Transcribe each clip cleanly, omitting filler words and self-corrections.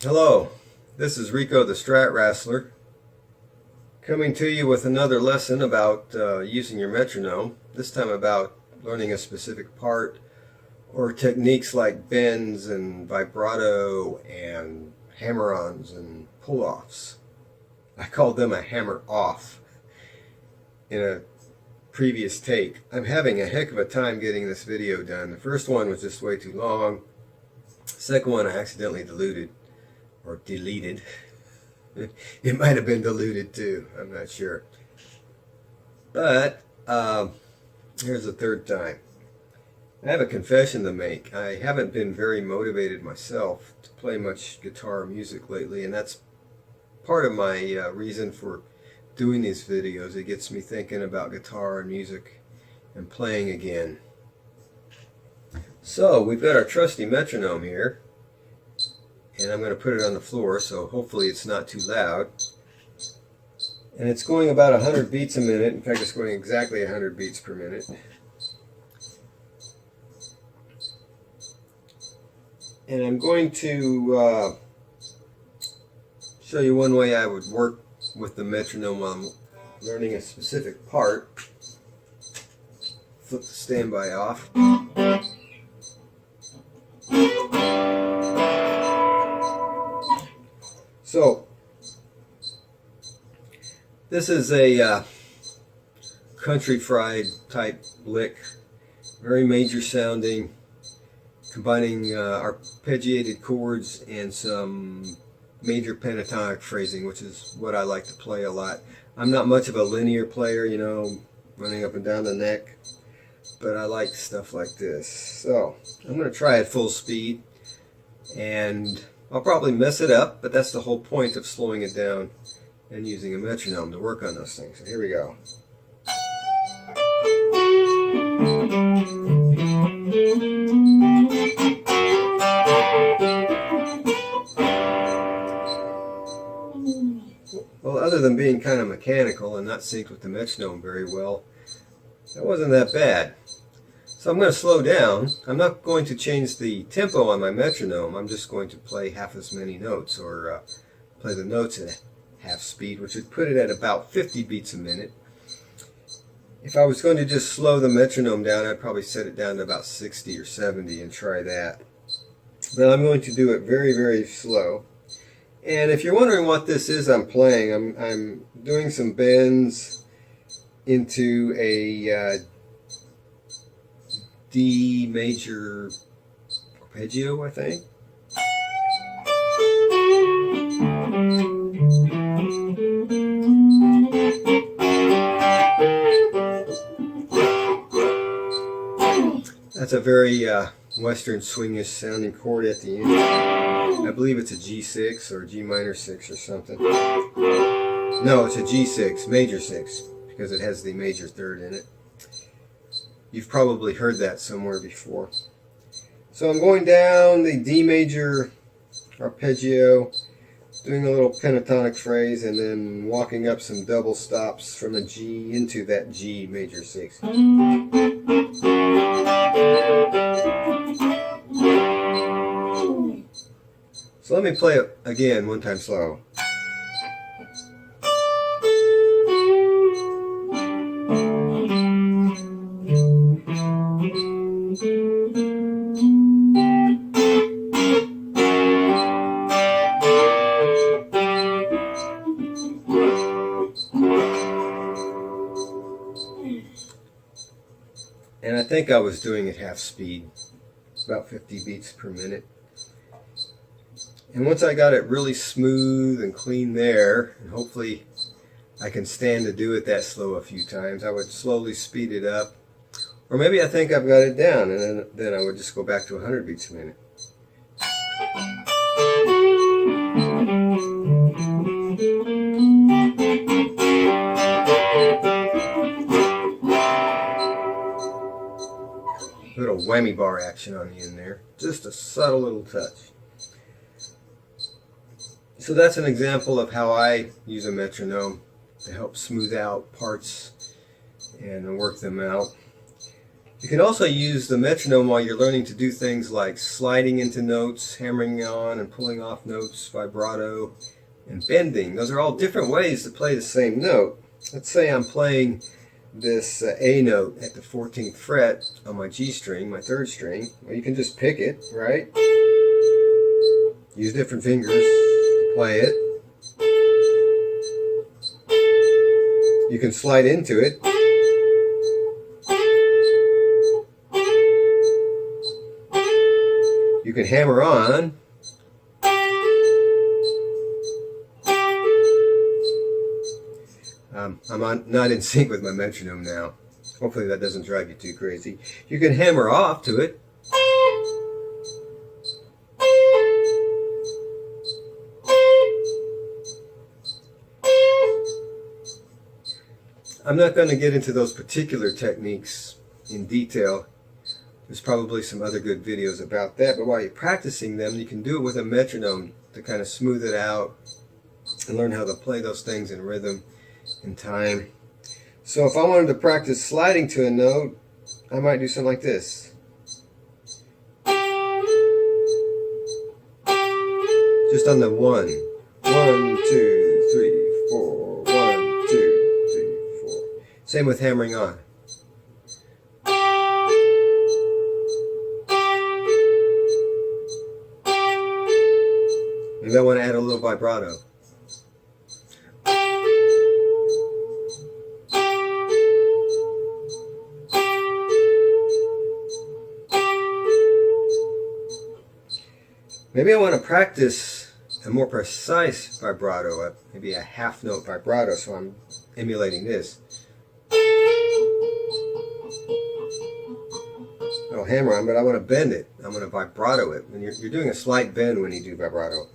Hello, this is Rico the Stratwrassler coming to you with another lesson about using your metronome, this time about learning a specific part or techniques like bends and vibrato and hammer-ons and pull-offs. I called them a hammer-off in a previous take. I'm having a heck of a time getting this video done. The first one was just way too long. The second one I accidentally deleted. It might have been diluted too, I'm not sure. But here's the third time. I have a confession to make. I haven't been very motivated myself to play much guitar music lately, and that's part of my reason for doing these videos. It gets me thinking about guitar and music and playing again. So we've got our trusty metronome here. And I'm going to put it on the floor, so hopefully it's not too loud. And it's going about 100 beats a minute. In fact, it's going exactly 100 beats per minute. And I'm going to show you one way I would work with the metronome while I'm learning a specific part. Flip the standby off. So, this is a country fried type lick, very major sounding, combining arpeggiated chords and some major pentatonic phrasing, which is what I like to play a lot. I'm not much of a linear player, you know, running up and down the neck, but I like stuff like this. So, I'm going to try at full speed, and I'll probably mess it up, but that's the whole point of slowing it down and using a metronome to work on those things. So here we go. Well, other than being kind of mechanical and not synced with the metronome very well, that wasn't that bad. So I'm going to slow down. I'm not going to change the tempo on my metronome. I'm just going to play half as many notes, or play the notes at half speed, which would put it at about 50 beats a minute. If I was going to just slow the metronome down, I'd probably set it down to about 60 or 70 and try that. But I'm going to do it very, very slow. And if you're wondering what this is I'm playing, I'm doing some bends into a D major arpeggio, I think. That's a very Western swingish sounding chord at the end. I believe it's a G6 or G minor 6 or something. No, it's a G6, major 6, because it has the major third in it. You've probably heard that somewhere before. So I'm going down the D major arpeggio, doing a little pentatonic phrase, and then walking up some double stops from a G into that G major 6. So let me play it again one time slow. And I think I was doing it half speed, about 50 beats per minute. And once I got it really smooth and clean there, and hopefully I can stand to do it that slow a few times, I would slowly speed it up. Or maybe I think I've got it down, and then I would just go back to 100 beats a minute. A little whammy bar action on the end there. Just a subtle little touch. So that's an example of how I use a metronome to help smooth out parts and work them out. You can also use the metronome while you're learning to do things like sliding into notes, hammering on and pulling off notes, vibrato, and bending. Those are all different ways to play the same note. Let's say I'm playing this A note at the 14th fret on my G string, my 3rd string. Well, you can just pick it, right? Use different fingers to play it. You can slide into it. You can hammer on. I'm not in sync with my metronome now. Hopefully that doesn't drive you too crazy. You can hammer off to it. I'm not going to get into those particular techniques in detail. There's probably some other good videos about that, but while you're practicing them, you can do it with a metronome to kind of smooth it out and learn how to play those things in rhythm and time. So if I wanted to practice sliding to a note, I might do something like this. Just on the 1. 1, 2, 3, 4. 1, 2, 3, 4. Same with hammering on. Maybe I want to add a little vibrato. Maybe I want to practice a more precise vibrato, maybe a half note vibrato, so I'm emulating this. I'll hammer on, but I want to bend it. I want to vibrato it. And you're doing a slight bend when you do vibrato.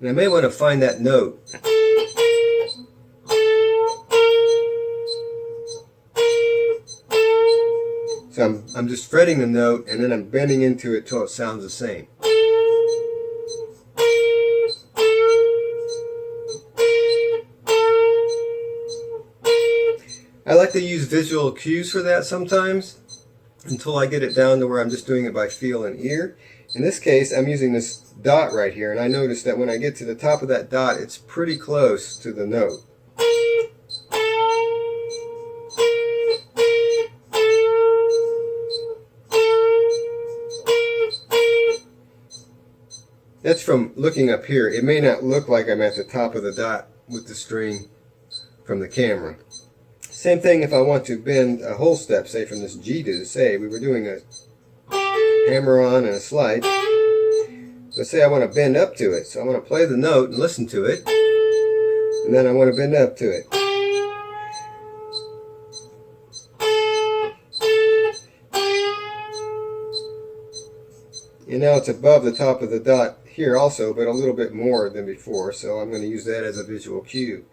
And I may want to find that note. So I'm just fretting the note and then I'm bending into it till it sounds the same. I like to use visual cues for that sometimes until I get it down to where I'm just doing it by feel and ear. In this case, I'm using this dot right here, and I notice that when I get to the top of that dot, it's pretty close to the note. That's from looking up here. It may not look like I'm at the top of the dot with the string from the camera. Same thing if I want to bend a whole step, say from this G to this A. We were doing a hammer on and a slide. Let's say I want to bend up to it. So I want to play the note and listen to it. And then I want to bend up to it. And now it's above the top of the dot here also, but a little bit more than before. So I'm going to use that as a visual cue.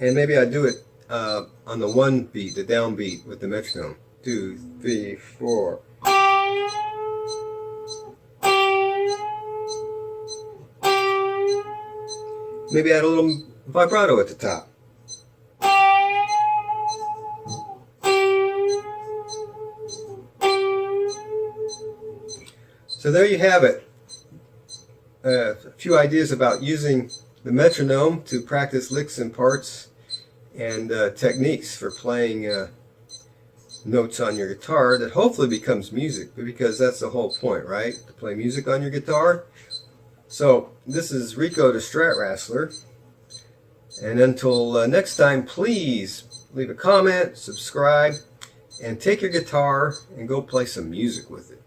And maybe I do it on the 1 beat, the down beat with the metronome. 2, 3, 4. Maybe add a little vibrato at the top. So there you have it. A few ideas about using the metronome to practice licks and parts and techniques for playing notes on your guitar that hopefully becomes music, because that's the whole point, right? To play music on your guitar. So this is Rico the Stratwrassler, and until next time, please leave a comment, subscribe, and take your guitar and go play some music with it.